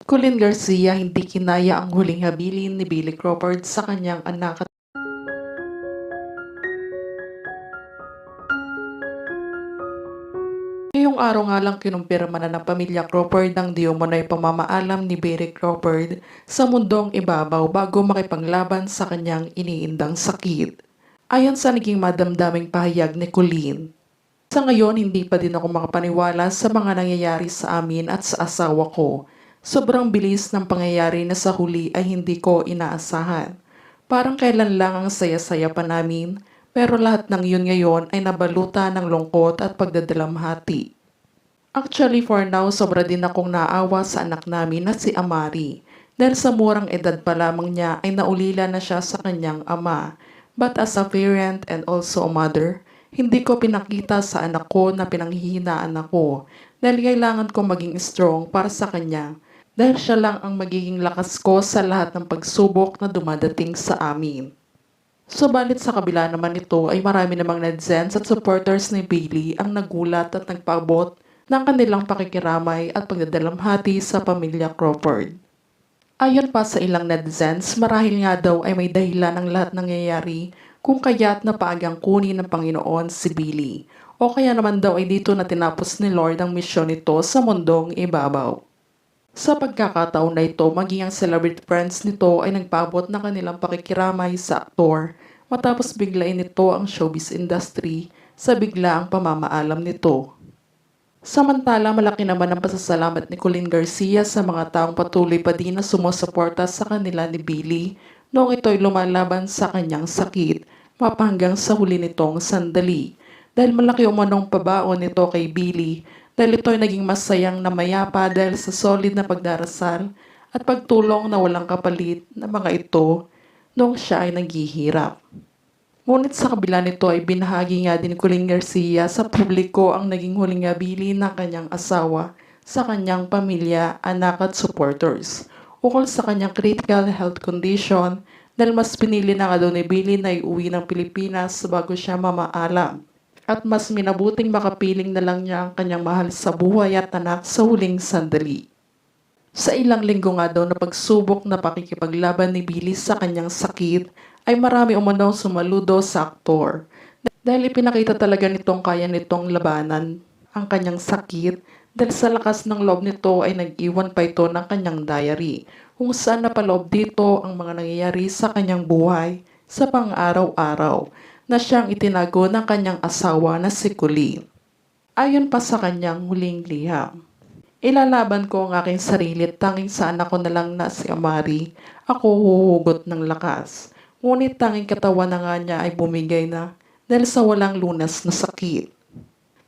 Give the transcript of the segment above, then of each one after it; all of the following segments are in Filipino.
Colleen Garcia hindi kinaya ang huling habilin ni Billy Crawford sa kanyang anak at ngayong araw nga lang kinumpirma na ng pamilya Crawford ang di umano'y pamamaalam ni Billy Crawford sa mundong ibabaw bago makipaglaban sa kanyang iniindang sakit. Ayon sa naging madamdaming pahayag ni Colleen, sa ngayon hindi pa din ako makapaniwala sa mga nangyayari sa amin at sa asawa ko. Sobrang bilis ng pangyayari na sa huli ay hindi ko inaasahan. Parang kailan lang ang saya-saya pa namin, pero lahat ng yun ngayon ay nabalutan ng lungkot at pagdadalamhati. Actually for now, sobra din akong naawa sa anak namin na si Amari. Dahil sa murang edad pa lamang niya ay naulila na siya sa kanyang ama. But as a parent and also a mother, hindi ko pinakita sa anak ko na pinanghihinaan ako dahil kailangan ko maging strong para sa kanya dahil siya lang ang magiging lakas ko sa lahat ng pagsubok na dumadating sa amin. Subalit sa kabila naman nito ay marami namang netizens at supporters ni Bailey ang nagulat at nagpaabot ng kanilang pakikiramay at pagdadalamhati sa pamilya Crawford. Ayon pa sa ilang netizens, marahil nga daw ay may dahilan ng lahat nangyayari kung kaya't napaagang kunin ng Panginoon si Billy o kaya naman daw ay dito na tinapos ni Lord ang misyon nito sa mundong ibabaw. Sa pagkakataon na ito, maging ang celebrity friends nito ay nagpaabot ng kanilang pakikiramay sa aktor matapos biglain nito ang showbiz industry sa biglaang pamamaalam nito. Samantala, malaki naman ang pasasalamat ni Colleen Garcia sa mga taong patuloy pa din na sumusuporta sa kanila ni Billy noong ito'y lumalaban sa kanyang sakit mapahanggang sa huli nitong sandali. Dahil malaki umanong pabaon nito kay Billy dahil ito'y naging masayang na mayapa dahil sa solid na pagdarasal at pagtulong na walang kapalit na mga ito noong siya ay naghihirap. Ngunit sa kabila nito ay binahagi nga din ni Colleen Garcia sa publiko ang naging huling habilin ng kanyang asawa sa kanyang pamilya, anak at supporters ukol sa kanyang critical health condition dahil mas pinili na nga daw ni Billy na iuwi ng Pilipinas bago siya mamaalam. At mas minabuting makapiling na lang niya ang kanyang mahal sa buhay at anak sa huling sandali. Sa ilang linggo nga daw na pagsubok na pakikipaglaban ni Billy sa kanyang sakit, ay marami umanong sumaludo sa aktor. Dahil ipinakita talaga nitong kaya nitong labanan ang kanyang sakit dahil sa lakas ng loob nito ay nag-iwan pa ito ng kanyang diary kung saan napaloob dito ang mga nangyayari sa kanyang buhay sa pang-araw-araw na siyang itinago ng kanyang asawa na si Colleen. Ayon pa sa kanyang huling liham, ilalaban ko ang aking sarili, tanging sa anak ko na lang na si Amari, ako huhugot ng lakas. Ngunit tanging katawan na nga niya ay bumigay na dahil sa walang lunas na sakit.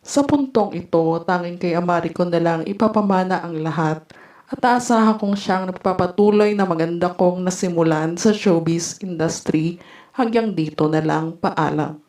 Sa puntong ito, tanging kay Amari ko na lang ipapamana ang lahat at aasahan kong siyang nagpapatuloy na maganda kong nasimulan sa showbiz industry hanggang dito na lang, paalam.